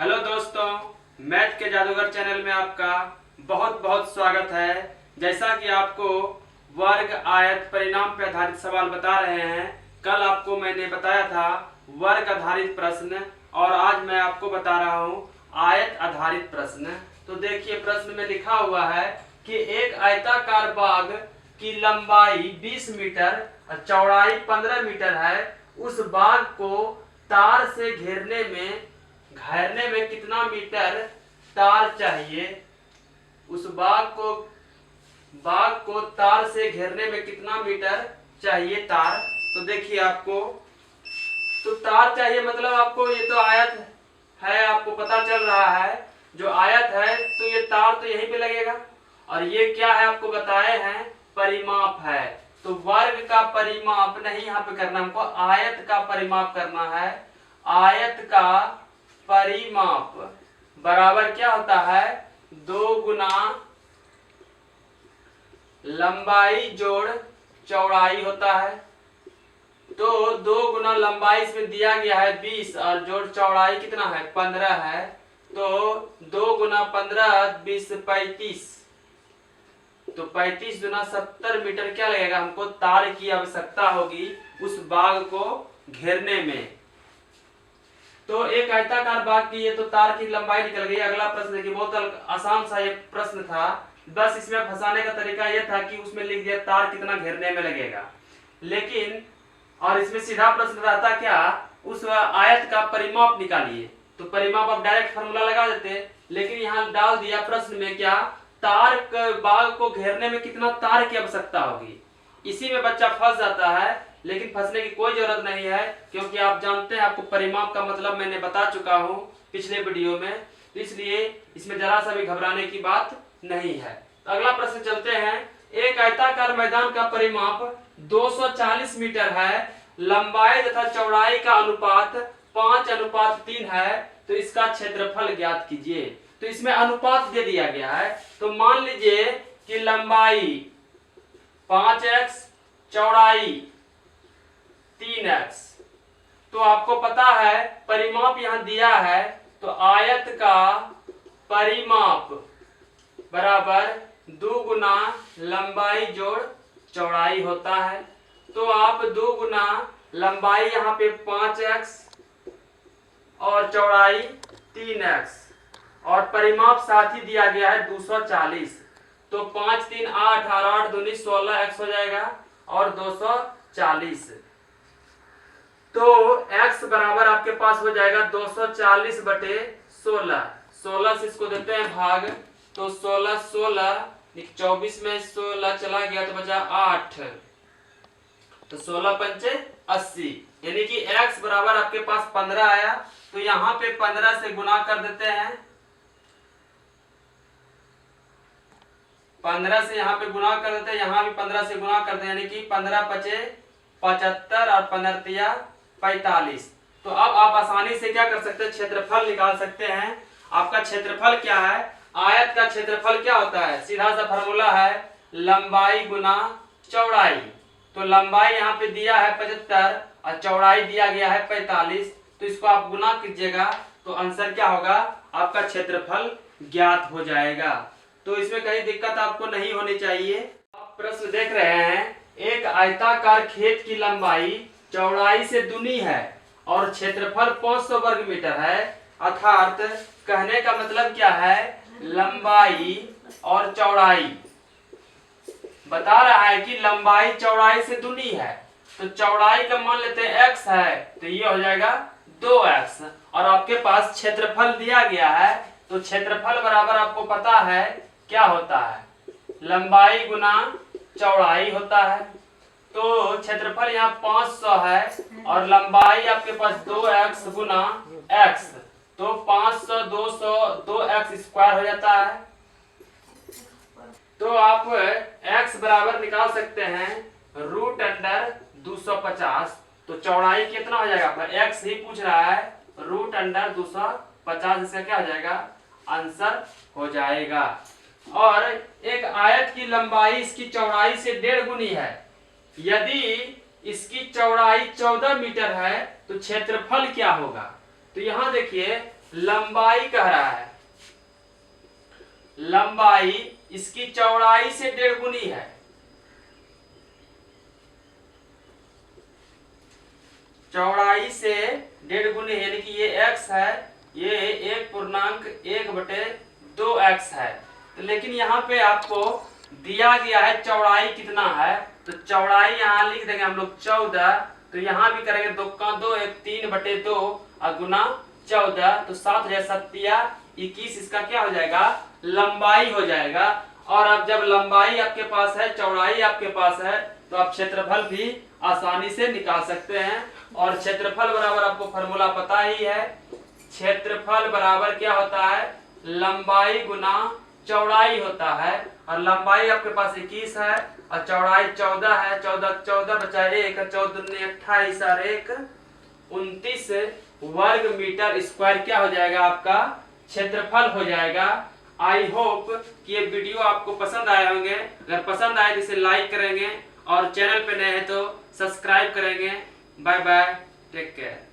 Hello दोस्तों, math के जादूगर चैनल में आपका बहुत बहुत स्वागत है। जैसा कि आपको वर्ग आयत परिणाम पर आधारित सवाल बता रहे हैं, कल आपको मैंने बताया था वर्ग आधारित प्रश्न और आज मैं आपको बता रहा हूं आयत आधारित प्रश्न। तो देखिए, प्रश्न में लिखा हुआ है कि एक आयताकार बाग की लंबाई 20 मीटर और चौड़ाई 15 मीटर है। उस बाग को तार से घेरने में कितना मीटर तार चाहिए। उस बाग को तार से घेरने में कितना मीटर चाहिए तार। तो देखिए, आपको तो तार चाहिए, मतलब आपको ये तो आयत है, आपको पता चल रहा है जो आयत है तो ये तार तो यहीं पे लगेगा। और ये क्या है आपको बताए हैं, परिमाप है। तो वर्ग का परिमाप नहीं यहाँ पे करना, हमको आयत का परिमाप करना है। आयत का परिमाप बराबर क्या होता है, 2 गुना लंबाई जोड़ चौड़ाई होता है। तो 2 गुना लंबाई इसमें दिया गया है 20 और जोड़ चौड़ाई कितना है 15 है। तो 2 गुना 15 20 35। तो 35 गुना 70 मीटर क्या लगेगा, हमको तार की आवश्यकता होगी उस बाग को घेरने में। तो एक आयताकार बाग की ये तो तार की लंबाई निकल गई। अगला प्रश्न देखिए, बहुत आसान सा ये प्रश्न था, बस इसमें फंसाने का तरीका ये था कि उसमें लिख दिया तार कितना घेरने में लगेगा। लेकिन और इसमें सीधा प्रश्न रहता क्या, उस आयत का परिमाप निकालिए। तो परिमाप आप डायरेक्ट फार्मूला लगा देते, लेकिन यहाँ डाल दिया प्रश्न में क्या, तार बाग को घेरने में कितना तार की आवश्यकता होगी। इसी में बच्चा फंस जाता है, लेकिन फंसने की कोई जरूरत नहीं है, क्योंकि आप जानते हैं, आपको परिमाप का मतलब मैंने बता चुका हूं पिछले वीडियो में। इसलिए इसमें जरा सा भी घबराने की बात नहीं है। तो अगला प्रश्न चलते हैं। एक आयताकार मैदान का परिमाप 240 मीटर है। लंबाई तथा चौड़ाई का अनुपात 5:3 है। तो इसका क्षेत्रफल ज्ञात कीजिए। तो इसमें अनुपात दे दिया गया है। तो मान लीजिए कि लंबाई 5x, चौड़ाई 3x। तो आपको पता है परिमाप यहां दिया है, तो आयत का परिमाप बराबर 2 गुना लंबाई जोड़ चौड़ाई होता है। तो आप 2 गुना लंबाई यहाँ पे 5x और चौड़ाई 3x और परिमाप साथ ही दिया गया है 240। तो 5 3 8 और 8 दूनी 16 x हो जाएगा और 240। तो x बराबर आपके पास हो जाएगा 240 बटे 16। 16 से इसको देते हैं भाग, तो 16 24 में 16 चला गया तो बचा 8। तो 16 पंचे 80, यानी कि x बराबर आपके पास 15 आया। तो यहाँ पे 15 से गुना कर देते हैं, 15 से यहाँ पे गुना कर देते हैं, यहाँ भी 15 से गुना करते हैं, यानी कि 15 पचे 75 और 15 45। तो अब आप आसानी से क्या कर सकते हैं, क्षेत्रफल निकाल सकते हैं। आपका क्षेत्रफल क्या है, आयत का क्षेत्रफल क्या होता है, सीधा सा फार्मूला है लंबाई गुना चौड़ाई। तो लंबाई यहाँ पे दिया है 75 और चौड़ाई दिया गया है 45। तो इसको आप गुना कीजिएगा तो आंसर क्या होगा, आपका क्षेत्रफल ज्ञात हो जाएगा। तो इसमें कहीं दिक्कत आपको नहीं होनी चाहिए। आप प्रश्न देख रहे हैं, एक आयताकार खेत की लंबाई चौड़ाई से दुनी है और क्षेत्रफल 500 वर्ग मीटर है। अर्थात कहने का मतलब क्या है, लंबाई और चौड़ाई बता रहा है कि लंबाई चौड़ाई से दुनी है। तो चौड़ाई का मान लेते हैं x है, तो ये हो जाएगा 2x। और आपके पास क्षेत्रफल दिया गया है, तो क्षेत्रफल बराबर आपको पता है क्या होता है, लंबाई गुना चौड़ाई होता है। तो क्षेत्रफल यहाँ 500 है और लंबाई आपके पास 2x गुना x। तो 500 200 2x स्क्वायर हो जाता है। तो आप x बराबर निकाल सकते हैं √250। तो चौड़ाई कितना हो जाएगा आपका, x ही पूछ रहा है, √250। इसका क्या हो जाएगा, आंसर हो जाएगा। और एक आयत की लंबाई इसकी चौड़ाई से 1.5 गुनी है। यदि इसकी चौड़ाई 14 मीटर है तो क्षेत्रफल क्या होगा। तो यहाँ देखिए लंबाई कह रहा है, लंबाई इसकी चौड़ाई से 1.5 गुनी है। चौड़ाई से 1.5 गुनी, यानी कि ये x है, ये 1.1/2x है। तो लेकिन यहाँ पे आपको दिया गया है चौड़ाई कितना है, तो चौड़ाई यहाँ लिख देंगे हम लोग 14। तो यहाँ भी करेंगे 2 का 2 1 3/2 और गुना 14, तो 7 हो जाए 7 21, इसका क्या हो जाएगा, लंबाई हो जाएगा। और अब जब लंबाई आपके पास है, चौड़ाई आपके पास है, तो आप क्षेत्रफल भी आसानी से निकाल सकते हैं। और क्षेत्रफल बराबर आपको फॉर्मूला पता ही है, क्षेत्रफल बराबर क्या होता है, लंबाई गुना चौड़ाई होता है। और लंबाई आपके पास 21 है और चौड़ाई 14 है। 14 बचा 1, 14 दूनी 28 और 1 29 वर्ग मीटर स्क्वायर क्या हो जाएगा, आपका क्षेत्रफल हो जाएगा। आई होप कि ये वीडियो आपको पसंद आए होंगे। अगर पसंद आए तो इसे लाइक करेंगे और चैनल पे नए हैं तो सब्सक्राइब करेंगे। Bye bye, take care.